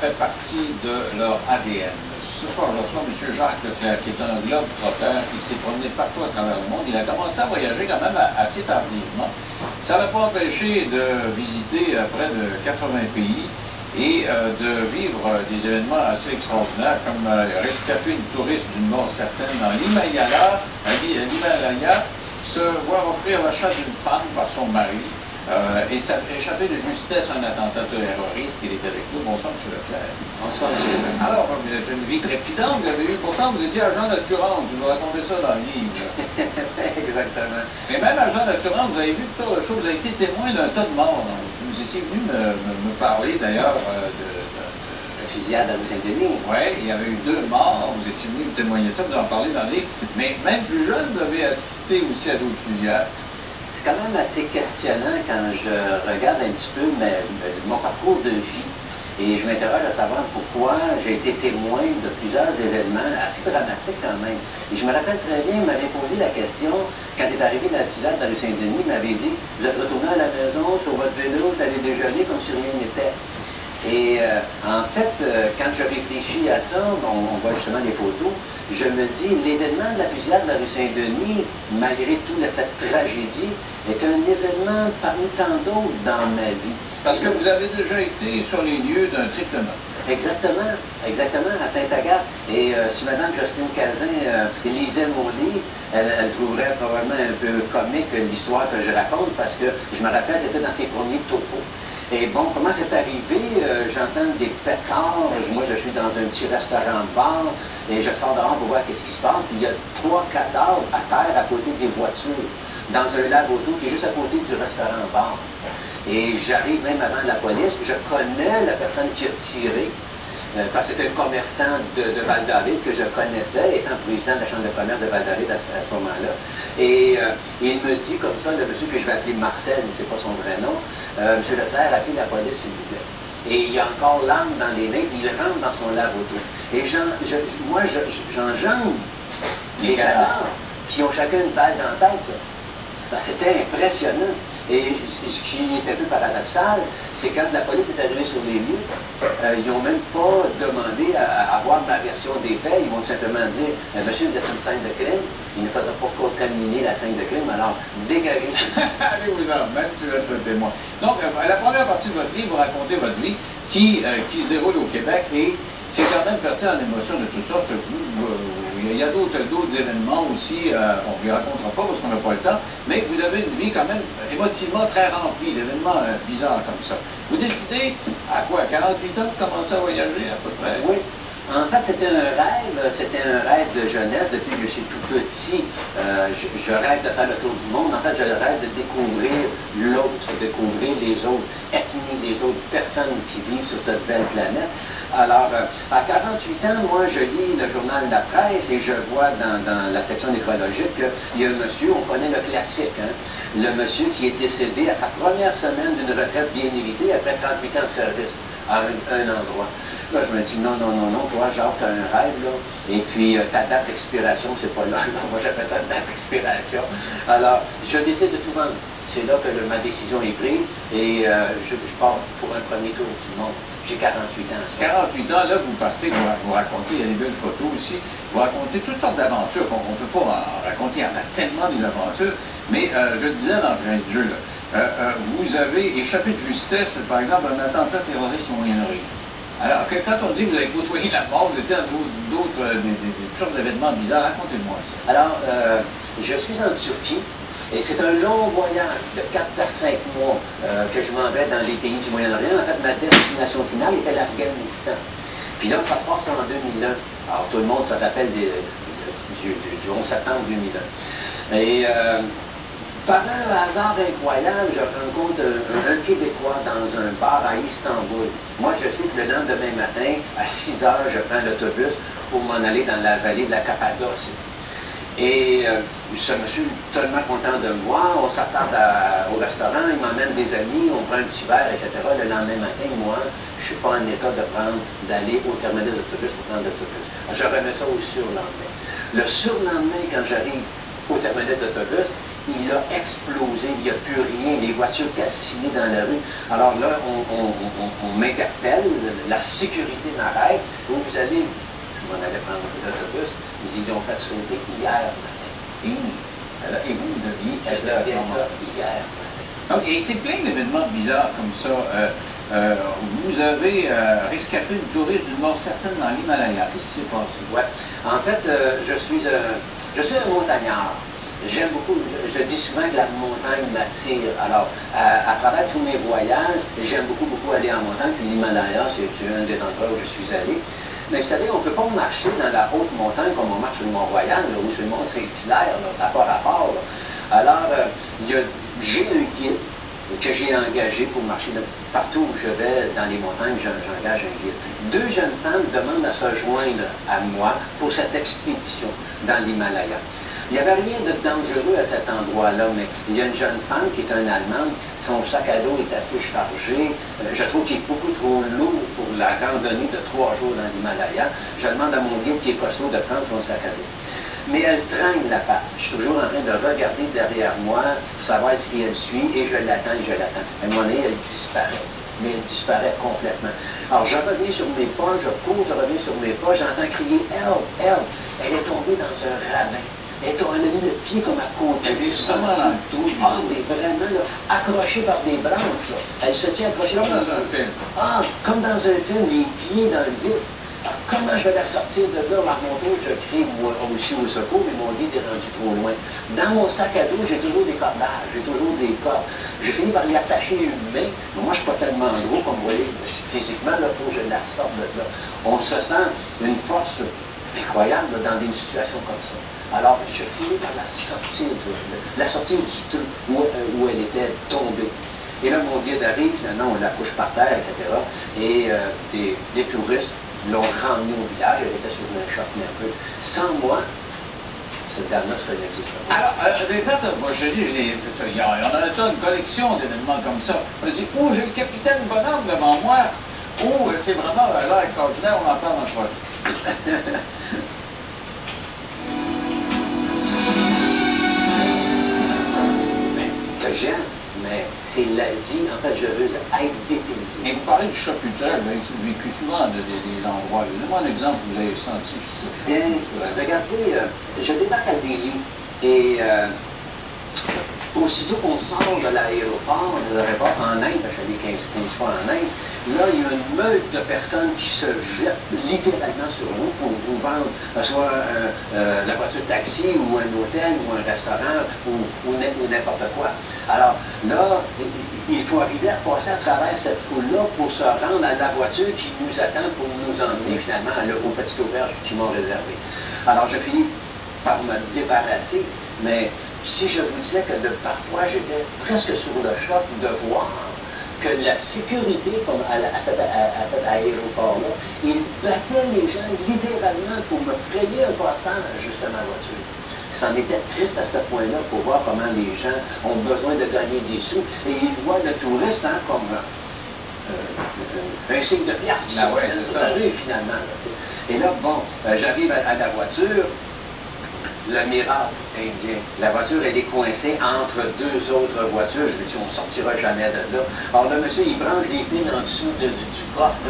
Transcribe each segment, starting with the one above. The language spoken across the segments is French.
fait partie de leur ADN. Ce soir, je reçois M. Jacques Leclerc, qui est un globe-trotteur, qui s'est promené partout à travers le monde. Il a commencé à voyager quand même assez tardivement. Ça ne l'a pas empêché de visiter près de 80 pays et de vivre des événements assez extraordinaires, comme rescapé une touriste d'une mort certaine dans l'Himalaya, se voir offrir l'achat d'une femme par son mari, et échapper de justesse à un attentat terroriste. Il est avec nous. Bonsoir, M. Leclerc. Bonsoir, M. Leclerc. Alors, vous êtes une vie trépidante, vous avez eu, pourtant vous étiez agent d'assurance, vous nous racontez ça dans le livre. Exactement. Mais même agent d'assurance, vous avez vu tout ça, vous avez été témoin d'un tas de morts. Vous étiez venu me parler d'ailleurs de fusillade à rue Saint-Denis. Oui, il y avait eu 2 morts, vous étiez venu me témoigner de ça, vous en parlez dans le livre. Mais même plus jeune, vous avez assisté aussi à d'autres fusillades. C'est quand même assez questionnant quand je regarde un petit peu mon parcours de vie et je m'interroge à savoir pourquoi j'ai été témoin de plusieurs événements assez dramatiques quand même. Et je me rappelle très bien, il m'avait posé la question, quand est arrivé la fusillade dans rue Saint-Denis, il m'avait dit « Vous êtes retourné à la maison sur votre vélo, vous allez déjeuner comme si rien n'était ». Et en fait, quand je réfléchis à ça, on voit justement les photos, je me dis, l'événement de la fusillade de la rue Saint-Denis, malgré toute cette tragédie, est un événement parmi tant d'autres dans ma vie. Parce que vous avez déjà été sur les lieux d'un triple meurtre. Exactement, exactement, à Sainte-Agathe. Et si Mme Jocelyne Cazin lisait mon livre, elle trouverait probablement un peu comique l'histoire que je raconte, parce que je me rappelle, c'était dans ses premiers topos. Et bon, comment c'est arrivé? J'entends des pétards. Moi, je suis dans un petit restaurant-bar et je sors dehors pour voir qu'est-ce qui se passe. Puis il y a 3 cadavres à terre à côté des voitures, dans un lac auto qui est juste à côté du restaurant-bar. Et j'arrive même avant la police. Je connais la personne qui a tiré, parce que c'était un commerçant de Val-David que je connaissais, étant président de la Chambre de commerce de Val-David à ce moment-là. Et il me dit comme ça, le monsieur que je vais appeler Marcel, mais c'est pas son vrai nom, M. Leclerc, appelez la police, s'il vous plaît. Et il a encore l'arme dans les mains, puis il rentre dans son lave-auto. Et moi, j'enjambe les cadavres qui ont chacun une balle dans la tête. Ben, c'était impressionnant. Et ce qui est un peu paradoxal, c'est quand la police est arrivée sur les lieux, ils n'ont même pas demandé à avoir ma version des faits. Ils vont simplement dire « Monsieur, vous êtes une scène de crime, il ne faudra pas contaminer la scène de crime, alors dégagez. » Allez-vous-en, même si vous êtes le témoin. Donc, la première partie de votre livre, vous racontez votre vie qui se déroule au Québec et c'est quand même fertile en émotions de toutes sortes. Il y a d'autres événements aussi, on ne les racontera pas parce qu'on n'a pas le temps, mais vous avez une vie quand même émotivement très remplie d'événements bizarres comme ça. Vous décidez, à quoi, 48 ans, de commencer à voyager à peu près? Oui. En fait, c'était un rêve de jeunesse. Depuis que je suis tout petit, je rêve de faire le tour du monde. En fait, je rêve de découvrir l'autre, découvrir les autres ethnies, les autres personnes qui vivent sur cette belle planète. Alors, à 48 ans, moi, je lis le journal La Presse et je vois dans la section nécrologique qu'il y a un monsieur, on connaît le classique, hein, le monsieur qui est décédé à sa première semaine d'une retraite bien méritée après 38 ans de service à un endroit. Là, je me dis, non, toi, Jacques, tu as un rêve, là, et puis ta date d'expiration, c'est pas là. Moi, j'appelle ça date d'expiration. Alors, je décide de tout vendre. C'est là que ma décision est prise, et je pars pour un premier tour du monde. J'ai 48 ans. 48 ans, là, vous partez, vous racontez, il y a des belles photos aussi, vous racontez toutes sortes d'aventures qu'on ne peut pas en raconter, il y en a tellement des aventures, mais je disais d'entrée de jeu, là, vous avez échappé de justesse, par exemple, un attentat terroriste au Moyen-Orient. Alors, quand on dit que vous avez côtoyé la mort, vous étiez dans d'autres, toutes sortes d'événements bizarres, racontez-moi ça. Alors, je suis en Turquie. Et c'est un long voyage de 4 à 5 mois que je m'en vais dans les pays du Moyen-Orient. En fait, ma destination finale était l'Afghanistan. Puis là, ça se passe en 2001. Alors, tout le monde se rappelle du 11 septembre 2001. Et par un hasard incroyable, je rencontre un Québécois dans un bar à Istanbul. Moi, je sais que le lendemain matin, à 6 heures, je prends l'autobus pour m'en aller dans la vallée de la Cappadoce. Et ce monsieur est tellement content de me voir, on s'attend au restaurant, il m'emmène des amis, on prend un petit verre, etc. Le lendemain matin, moi, je ne suis pas en état d'aller au terminal d'autobus pour prendre l'autobus. Je remets ça au surlendemain. Le surlendemain, quand j'arrive au terminal d'autobus, il a explosé, il n'y a plus rien, les voitures calcinées dans la rue. Alors là, on m'interpelle, la sécurité m'arrête. Où vous allez, je m'en allais prendre l'autobus, ils ont fait sauter hier matin. Et vous deviez être là hier matin. Donc, et c'est plein d'événements bizarres comme ça. Vous avez rescapé une touriste d'une mort certaine dans l'Himalaya. Qu'est-ce qui s'est passé? Ouais. En fait, je suis un montagnard. J'aime beaucoup, je dis souvent que la montagne m'attire. Alors, à travers tous mes voyages, j'aime beaucoup aller en montagne. Puis l'Himalaya, c'est un des endroits où je suis allé. Mais vous savez, on ne peut pas marcher dans la haute montagne comme on marche sur le Mont-Royal, ou sur le Mont-Saint-Hilaire, ça n'a pas rapport. Là. Alors, j'ai un guide que j'ai engagé pour marcher partout où je vais dans les montagnes, j'engage un guide. 2 jeunes femmes demandent à se joindre à moi pour cette expédition dans l'Himalaya. Il n'y avait rien de dangereux à cet endroit-là, mais il y a une jeune femme qui est une Allemande, son sac à dos est assez chargé, je trouve qu'il est beaucoup trop lourd pour la randonnée de 3 jours dans l'Himalaya. Je demande à mon guide qui est costaud de prendre son sac à dos. Mais elle traîne la patte. Je suis toujours en train de regarder derrière moi pour savoir si elle suit, et je l'attends, et je l'attends. À un moment donné, elle disparaît. Mais elle disparaît complètement. Alors, je reviens sur mes pas, je cours, je reviens sur mes pas, j'entends crier « Help! Help! » Elle est tombée dans un ravin. Elle a mis le pied comme à côté. Elle est vraiment dans le trou. Ah, mais vraiment, là, accrochée par des branches. Là. Elle se tient accrochée comme dans un film. Ah, comme dans un film, les pieds dans le vide. Alors, comment je vais la sortir de là? À mon tour, je crie moi aussi au secours, mais mon guide est rendu trop loin. Dans mon sac à dos, j'ai toujours des cordages, j'ai toujours des cordes. J'ai fini par y attacher une main. Mais moi, je ne suis pas tellement gros, comme vous voyez, physiquement, il faut que je la sorte de là. On se sent une force incroyable dans des situations comme ça. Alors, je finis par la sortir du trou où elle était tombée. Et là, mon guide arrive, finalement, on la couche par terre, etc. Et des touristes l'ont ramenée au village, elle était sur un choc nerveux. Sans moi, cette dame-là serait inexistante. Alors, moi je dis, c'est ça, il y en a une collection d'événements comme ça. On dit, oh, j'ai le capitaine Bonhomme devant moi. Oh, c'est vraiment l'air extraordinaire, on en parle dans 3 jours. Que j'aime, mais c'est l'Asie, en fait, je veux être dépaysé. Et vous parlez du choc culturel, vous avez vécu souvent des endroits. Donnez-moi un exemple que vous avez senti. Bien, regardez, je débarque à Delhi et aussitôt qu'on sort de l'aéroport en Inde, parce que j'allais 15 fois en Inde, là, il y a une meute de personnes qui se jettent littéralement sur vous pour vous vendre, soit la voiture taxi, ou un hôtel, ou un restaurant, ou n'importe quoi. Alors là, il faut arriver à passer à travers cette foule-là pour se rendre à la voiture qui nous attend pour nous emmener finalement au petit auberge qu'ils m'ont réservé. Alors je finis par me débarrasser, mais si je vous disais que parfois j'étais presque sur le choc de voir que la sécurité comme à cet aéroport-là, il battait les gens littéralement pour me frayer un passage jusqu'à ma voiture. C'en était triste à ce point-là pour voir comment les gens ont besoin de gagner des sous et ils voient le touriste comme un signe de pièce qui sur la rue finalement. Et là, bon, j'arrive à la voiture. Le miracle indien. La voiture, elle est coincée entre 2 autres voitures. Je me dis, on ne sortira jamais de là. Alors le monsieur, il branche les pins en dessous du coffre,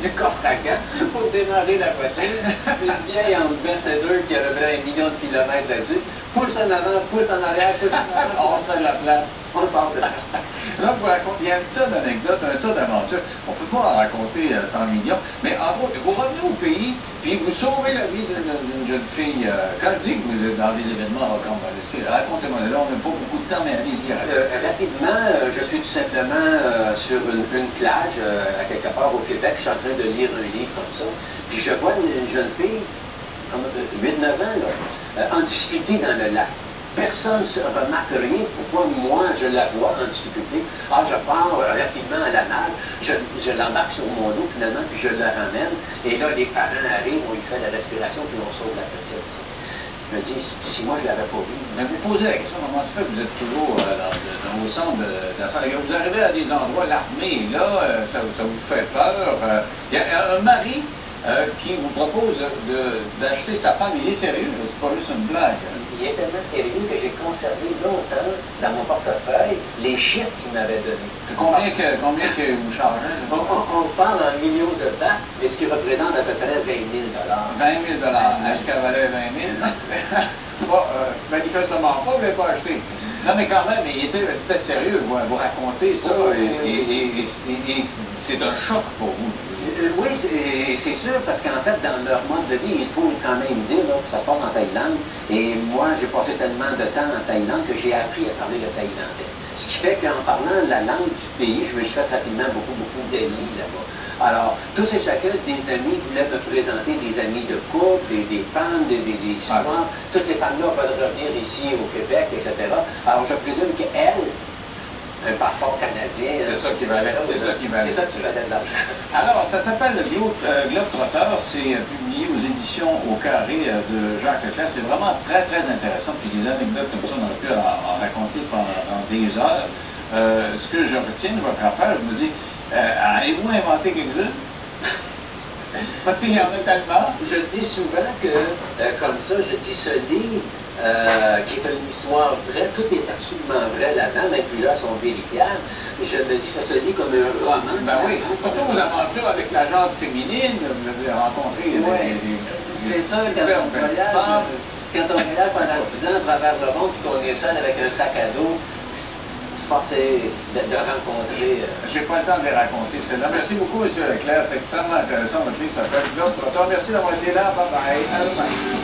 du coffre à gants pour démarrer la voiture. Une vieille Mercedes qui a 1 million de kilomètres là-dessus. Pousse en avant, pousse en arrière, pousse en avant. On fait la place. On part de là. Donc, il y a un tas d'anecdotes, un tas d'aventures. On ne peut pas en raconter 100 millions. Mais en gros, vous revenez au pays, puis vous sauvez la vie d'une jeune fille. Quand je dis que vous êtes dans des événements rocambolesques, racontez-moi, là, on n'a pas beaucoup de temps, mais allez-y. Rapidement, je suis tout simplement sur une plage, à quelque part au Québec. Je suis en train de lire un livre comme ça. Puis je vois une jeune fille, 8-9 ans, là, en difficulté dans le lac. Personne ne remarque rien. Pourquoi moi, je la vois en difficulté? Ah, je pars rapidement à la nage, je l'embarque sur mon dos finalement, puis je la ramène. Et là, les parents arrivent, on lui fait la respiration, puis on sauve la petite. Je me dis, si moi, je ne l'avais pas vu. Mais vous posez la question, comment ça fait que vous êtes toujours au centre d'affaires? Vous arrivez à des endroits, l'armée, là, ça vous fait peur. Il y a un mari qui vous propose d'acheter sa femme. Il est sérieux, c'est pas juste une blague. il est tellement sérieux que j'ai conservé longtemps dans mon portefeuille les chiffres qu'il m'avait donnés. Combien que vous chargez? On parle en millions de bahts, mais ce qui représente à peu près 20 000 $. 20 000 Est-ce qu'elle valait 20 000? Bon, manifestement pas, vous ne l'avez pas acheté. Non, mais quand même, c'était sérieux, vous racontez ça, et c'est un choc pour vous. Oui, c'est sûr, parce qu'en fait, dans leur mode de vie, il faut quand même dire là, que ça se passe en Thaïlande. Et moi, j'ai passé tellement de temps en Thaïlande que j'ai appris à parler le thaïlandais. Ce qui fait qu'en parlant la langue du pays, je me suis fait rapidement beaucoup d'amis là-bas. Alors, tous et chacun des amis voulaient me présenter des amis de couple, des femmes, des histoires. Toutes ces femmes-là veulent revenir ici au Québec, etc. Alors, je présume qu'elles, un passeport canadien. C'est ça qui valait. C'est ça qui valait de l'argent. Alors, ça s'appelle le Globetrotter. C'est publié aux éditions Au Carré de Jacques Leclerc. C'est vraiment très intéressant. Puis des anecdotes comme ça, on aurait pu en raconter pendant des heures. Ce que je retiens de votre affaire, je me dis, avez-vous inventé quelques-unes? Parce qu'il y en a tellement. Je dis souvent que, comme ça, je dis ce livre, qui est une histoire vraie, tout est absolument vrai là-dedans, même plusieurs sont vérifiables. Je me dis, ça se lit comme un roman. Ben oui, surtout vos aventures avec la genre féminine, vous avez rencontré des c'est ça, quand on voyage pendant 10 ans à travers le monde, puis qu'on est seul avec un sac à dos, forcé de rencontrer. Je n'ai pas le temps de les raconter, celle-là. Merci beaucoup, M. Leclerc. C'est extrêmement intéressant. Notre livre s'appelle Globetrotter. Merci d'avoir été là. Bye bye. À demain.